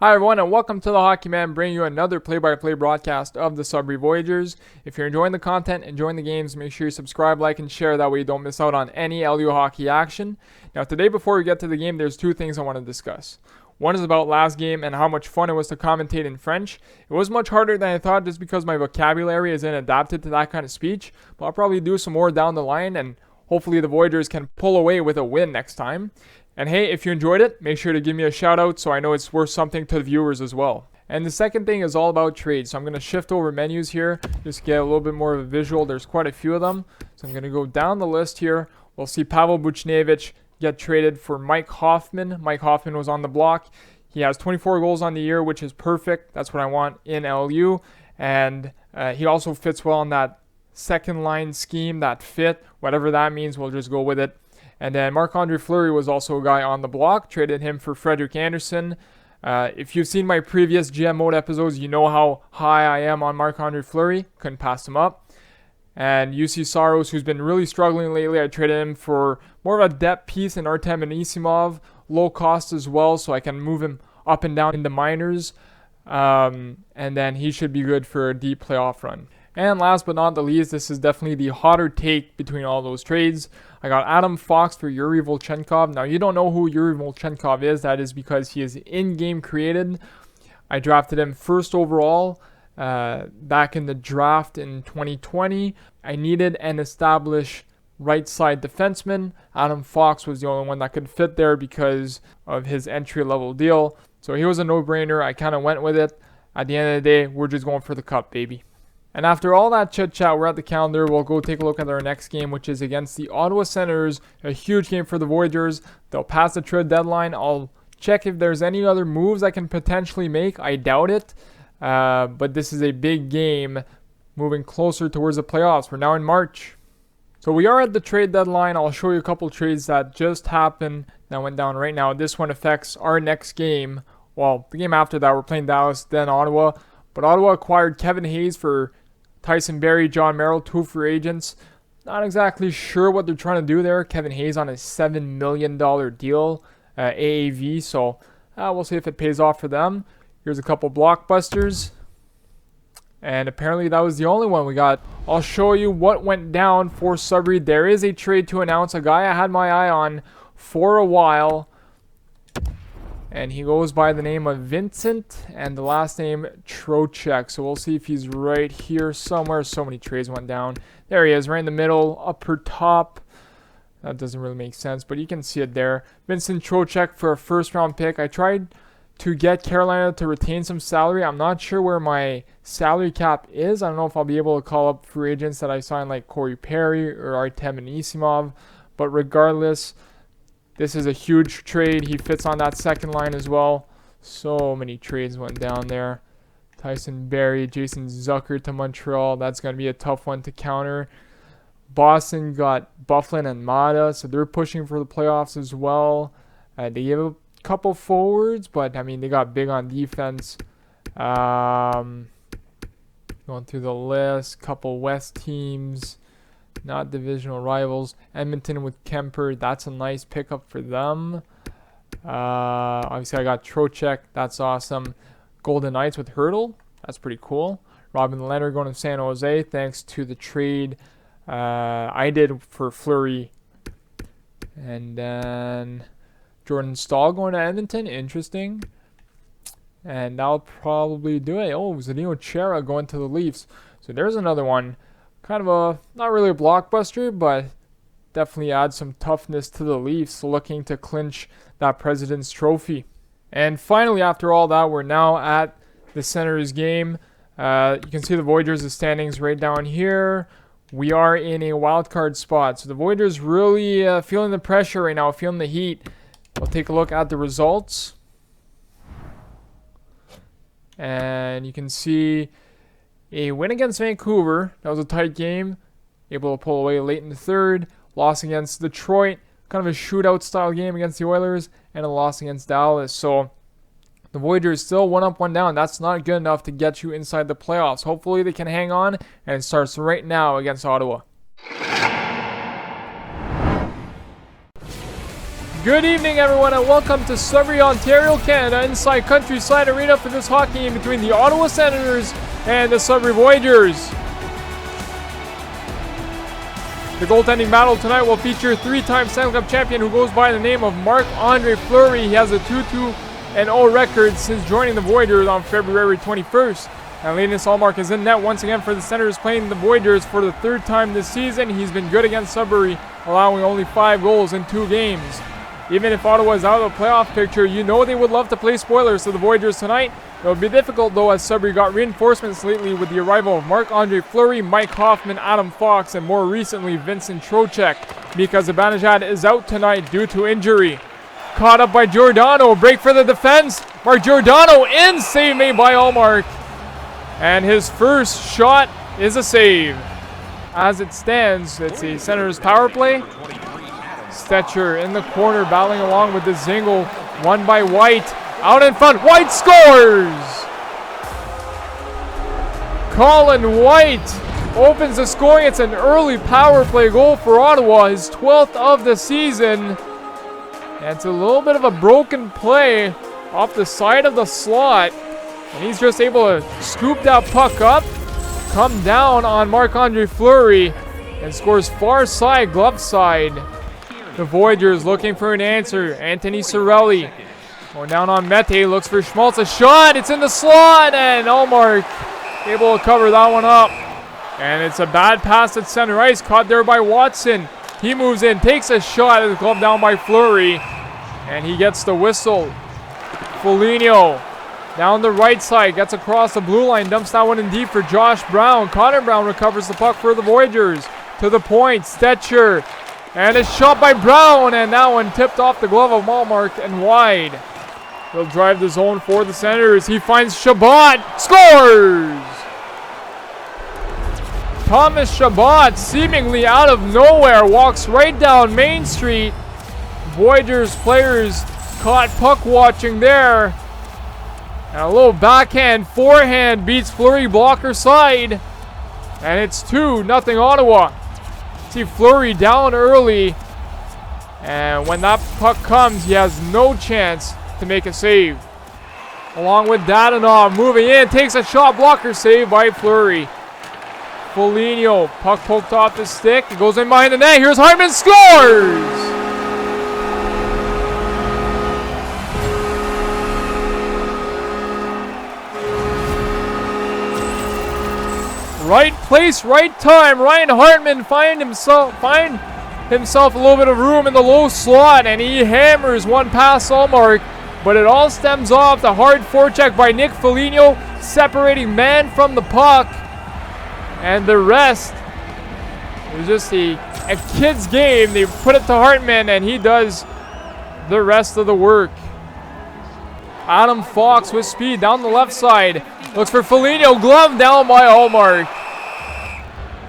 Hi everyone, and welcome to the Hockey Man, bringing you another play-by-play broadcast of the Sudbury Voyageurs. If you're enjoying the content, enjoying the games, make sure you subscribe, like, and share. That way you don't miss out on any LU hockey action. Now today, before we get to the game, there's two things I want to discuss. One is about last game and how much fun it was to commentate in French. It was much harder than I thought just because my vocabulary isn't adapted to that kind of speech, but I'll probably do some more down the line, and hopefully the Voyageurs can pull away with a win next time. And hey, if you enjoyed it, make sure to give me a shout out so I know it's worth something to the viewers as well. And the second thing is all about trades. So I'm going to shift over menus here, just to get a little bit more of a visual. There's quite a few of them. So I'm going to go down the list here. We'll see Pavel Buchnevich get traded for Mike Hoffman. Mike Hoffman was on the block. He has 24 goals on the year, which is perfect. That's what I want in LU. And he also fits well in that second line scheme, that fit. Whatever that means, we'll just go with it. And then Marc-Andre Fleury was also a guy on the block. Traded him for Frederik Andersen. If you've seen my previous GM mode episodes, you know how high I am on Marc-Andre Fleury. Couldn't pass him up. And UC Saros, who's been really struggling lately, I traded him for more of a depth piece in Artem Anisimov. Low cost as well, so I can move him up and down in the minors. And then he should be good for a deep playoff run. And last but not the least, this is definitely the hotter take between all those trades. I got Adam Fox for Yuri Volchenkov. Now, you don't know who Yuri Volchenkov is. That is because he is in-game created. I drafted him first overall back in the draft in 2020. I needed an established right side defenseman. Adam Fox was the only one that could fit there because of his entry-level deal. So he was a no-brainer. I kind of went with it. At the end of the day, we're just going for the cup, baby. And after all that chit-chat, we're at the calendar. We'll go take a look at our next game, which is against the Ottawa Senators. A huge game for the Voyageurs. They'll pass the trade deadline. I'll check if there's any other moves I can potentially make. I doubt it. But this is a big game moving closer towards the playoffs. We're now in March. So we are at the trade deadline. I'll show you a couple trades that just happened that went down right now. This one affects our next game. Well, the game after that, we're playing Dallas, then Ottawa. But Ottawa acquired Kevin Hayes for Tyson Barrie, John Merrill, two free agents. Not exactly sure what they're trying to do there. Kevin Hayes on a $7 million deal, AAV. So we'll see if it pays off for them. Here's a couple blockbusters. And apparently that was the only one we got. I'll show you what went down for Sudbury. There is a trade to announce. A guy I had my eye on for a while. And he goes by the name of Vincent and the last name Trocheck. So we'll see if he's right here somewhere. So many trades went down. There he is, right in the middle, upper top. That doesn't really make sense, but you can see it there. Vincent Trocheck for a first-round pick. I tried to get Carolina to retain some salary. I'm not sure where my salary cap is. I don't know if I'll be able to call up free agents that I signed like Corey Perry or Artem Anisimov. But regardless, this is a huge trade. He fits on that second line as well. So many trades went down there. Tyson Barrie, Jason Zucker to Montreal. That's going to be a tough one to counter. Boston got Bufflin and Mata, so they're pushing for the playoffs as well. They gave a couple forwards, but I mean, they got big on defense. Going through the list, couple West teams. Not divisional rivals. Edmonton with Kemper. That's a nice pickup for them. Obviously, I got Trocheck. That's awesome. Golden Knights with Hurdle. That's pretty cool. Robin Leonard going to San Jose thanks to the trade I did for Fleury. And then Jordan Stahl going to Edmonton. Interesting. And that'll probably do it. Oh, Zdeno Chara going to the Leafs. So there's another one. Kind of a, not really a blockbuster, but definitely adds some toughness to the Leafs looking to clinch that President's Trophy. And finally, after all that, we're now at the Senators game. You can see the Voyageurs' standings right down here. We are in a wild card spot. So the Voyageurs really feeling the pressure right now, feeling the heat. We'll take a look at the results. And you can see a win against Vancouver. That was a tight game. Able to pull away late in the third. Loss against Detroit. Kind of a shootout style game against the Oilers. And a loss against Dallas. So the Voyageurs still 1 up, 1 down. That's not good enough to get you inside the playoffs. Hopefully they can hang on. And it starts right now against Ottawa. Good evening, everyone, and welcome to Sudbury, Ontario, Canada, inside Countryside Arena for this hockey game between the Ottawa Senators and the Sudbury Voyageurs. The goaltending battle tonight will feature three-time Stanley Cup champion who goes by the name of Marc-Andre Fleury. He has a 2-2-0 record since joining the Voyageurs on February 21st. And Linus Ullmark is in net once again for the Senators, playing the Voyageurs for the third time this season. He's been good against Sudbury, allowing only 5 goals in 2 games. Even if Ottawa is out of the playoff picture, you know they would love to play spoilers to the Voyageurs tonight. It would be difficult, though, as Sudbury got reinforcements lately with the arrival of Marc-Andre Fleury, Mike Hoffman, Adam Fox, and more recently Vincent Trocheck, because Zibanejad is out tonight due to injury. Caught up by Giordano, break for the defense. Mark Giordano in, save made by Ullmark. And his first shot is a save. As it stands, it's the Senators power play. Stetcher in the corner, battling along with the Zingle, won by White. Out in front, White scores! Colin White opens the scoring. It's an early power play goal for Ottawa, his 12th of the season. And it's a little bit of a broken play off the side of the slot. And he's just able to scoop that puck up, come down on Marc-Andre Fleury, and scores far side, glove side. The Voyageurs looking for an answer. Anthony Cirelli going down on Mete, looks for Schmaltz, a shot, it's in the slot, and Ullmark able to cover that one up. And it's a bad pass at center ice, caught there by Watson. He moves in, takes a shot, at the glove down by Fleury, and he gets the whistle. Foligno down the right side, gets across the blue line, dumps that one in deep for Josh Brown. Connor Brown recovers the puck for the Voyageurs. To the point, Stetcher. And a shot by Brown, and that one tipped off the glove of Ullmark and wide. He'll drive the zone for the Senators. He finds Chabot, scores! Thomas Chabot, seemingly out of nowhere, walks right down Main Street. Voyageurs players caught puck watching there. And a little backhand, forehand beats Fleury blocker side. And it's 2-0 Ottawa. See Fleury down early, and when that puck comes, he has no chance to make a save. Along with Dadonov moving in, takes a shot, blocker save by Fleury. Foligno, puck poked off the stick, it goes in behind the net. Here's Hartman, scores! Right place, right time. Ryan Hartman find himself a little bit of room in the low slot, and he hammers one past Ullmark, but it all stems off the hard forecheck by Nick Foligno, separating man from the puck, and the rest was just a kid's game. They put it to Hartman, and he does the rest of the work. Adam Fox with speed down the left side, looks for Foligno, glove down by Ullmark.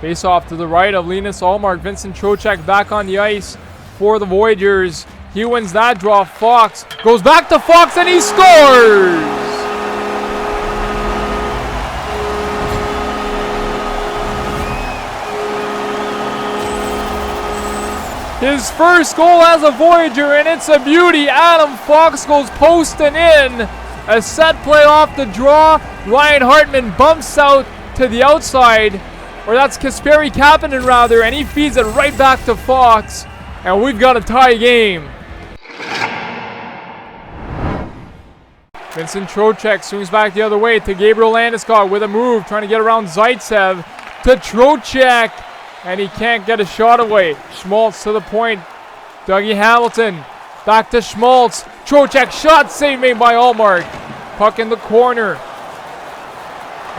Face off to the right of Linus Ullmark. Vincent Trocheck back on the ice for the Voyageurs. He wins that draw. Fox goes back to Fox, and he scores! His first goal as a Voyager, and it's a beauty. Adam Fox goes posting in. A set play off the draw. Ryan Hartman bumps out to the outside. Or that's Kasperi Kapanen rather, and he feeds it right back to Fox. And we've got a tie game. Vincent Trocheck swings back the other way to Gabriel Landeskog with a move, trying to get around Zaitsev to Trocheck. And he can't get a shot away. Schmaltz to the point. Dougie Hamilton back to Schmaltz. Trocheck shot save made by Ullmark. Puck in the corner.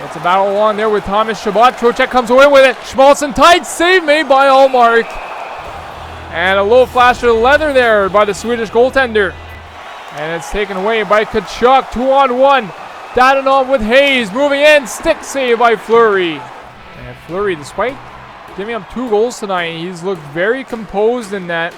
It's a battle along there with Thomas Chabot. Trocheck comes away with it. Schmaltz in tight, save made by Ullmark. And a little flash of leather there by the Swedish goaltender. And it's taken away by Tkachuk. 2-on-1. Dadonov with Hayes moving in. Stick save by Fleury. And Fleury, despite giving up 2 goals tonight, he's looked very composed in that.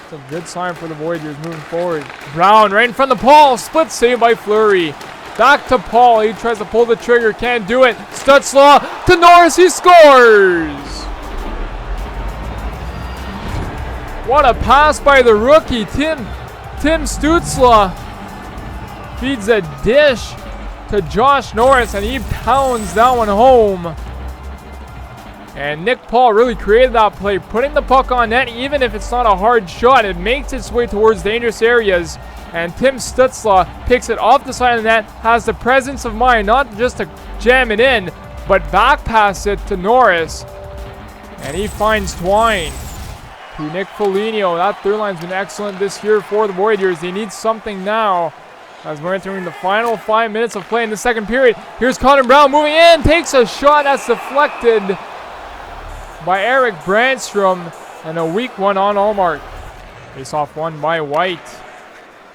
It's a good sign for the Voyageurs moving forward. Brown right in front of Paul. Split save by Fleury. Back to Paul. He tries to pull the trigger. Can't do it. Stutzlaw to Norris. He scores. What a pass by the rookie, Tim Stützle. Feeds a dish to Josh Norris, and he pounds that one home. And Nick Paul really created that play, putting the puck on net. Even if it's not a hard shot, it makes its way towards dangerous areas. And Tim Stützle picks it off the side of the net, has the presence of mind not just to jam it in, but back pass it to Norris. And he finds Twine to Nick Foligno. That third line's been excellent this year for the Voyageurs. They need something now as we're entering the final 5 minutes of play in the second period. Here's Connor Brown moving in, takes a shot that's deflected by Eric Brandstrom, and a weak one on Allmark. Face off one by White.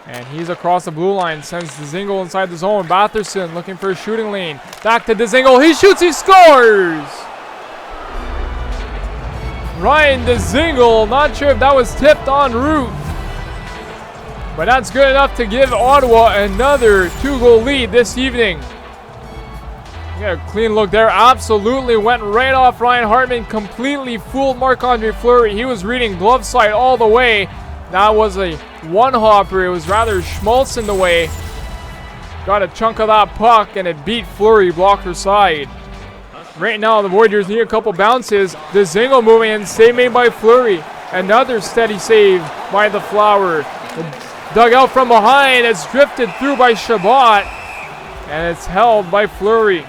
And he's across the blue line, sends Dzingel inside the zone. Batherson looking for a shooting lane. Back to Dzingel, he shoots, he scores! Ryan Dzingel, not sure if that was tipped en route, but that's good enough to give Ottawa another 2-goal lead this evening. Yeah, clean look there. Absolutely went right off Ryan Hartman. Completely fooled Marc-Andre Fleury. He was reading glove side all the way. That was a one-hopper. It was rather Schmaltz in the way. Got a chunk of that puck, and it beat Fleury blocker side. Right now, the Voyageurs need a couple bounces. The Dzingel moving in. Save made by Fleury. Another steady save by the Flower. Dug out from behind. It's drifted through by Chabot. And it's held by Fleury.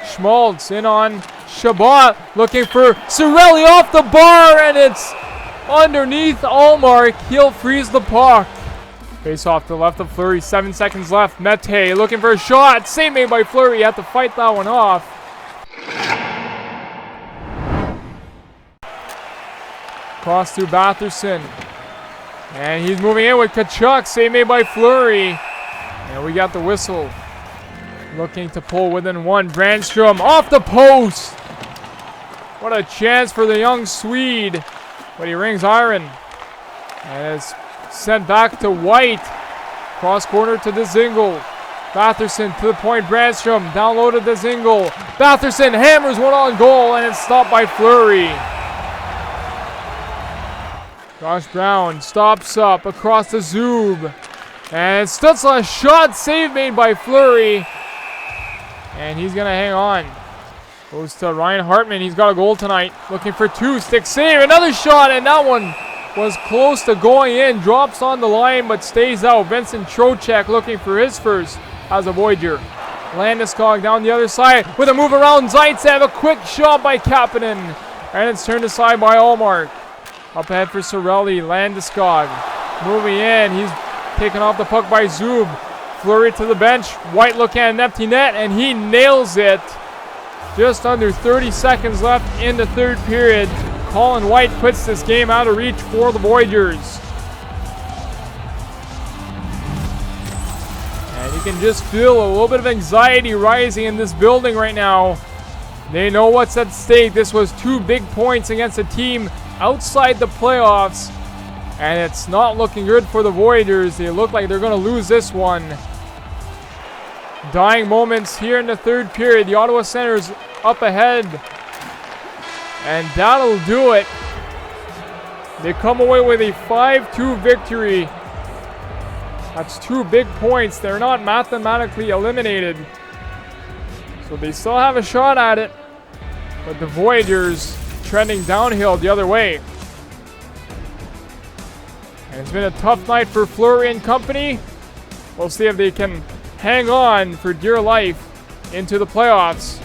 Schmaltz in on Chabot, looking for Cirelli off the bar, and it's underneath Allmark. He'll freeze the puck. Face off to the left of Fleury, 7 seconds left. Mete looking for a shot. Save made by Fleury. Had to fight that one off. Cross to Batherson. And he's moving in with Tkachuk. Save made by Fleury. And we got the whistle. Looking to pull within one. Brandstrom off the post. What a chance for the young Swede. But he rings iron. And it's sent back to White. Cross corner to Dzingel. Batherson to the point. Brandstrom down low to Dzingel. Batherson hammers one on goal, and it's stopped by Fleury. Josh Brown stops up across the Zub. And Stützle, shot save made by Fleury. And he's going to hang on. Goes to Ryan Hartman. He's got a goal tonight. Looking for two. Stick save. Another shot. And that one was close to going in. Drops on the line but stays out. Vincent Trocheck looking for his first as a Voyager. Landeskog down the other side with a move around Zaitsev. A quick shot by Kapanen. And it's turned aside by Allmark. Up ahead for Cirelli. Landeskog moving in. He's taken off the puck by Zub. Fleury to the bench. White looking at an empty net, and he nails it. Just under 30 seconds left in the third period. Colin White puts this game out of reach for the Voyageurs. And you can just feel a little bit of anxiety rising in this building right now. They know what's at stake. This was 2 big points against a team outside the playoffs. And it's not looking good for the Voyageurs. They look like they're going to lose this one. Dying moments here in the third period. The Ottawa Senators up ahead. And that'll do it. They come away with a 5-2 victory. That's 2 big points. They're not mathematically eliminated. So they still have a shot at it. But the Voyageurs trending downhill the other way. And it's been a tough night for Fleury and company. We'll see if they can hang on for dear life into the playoffs.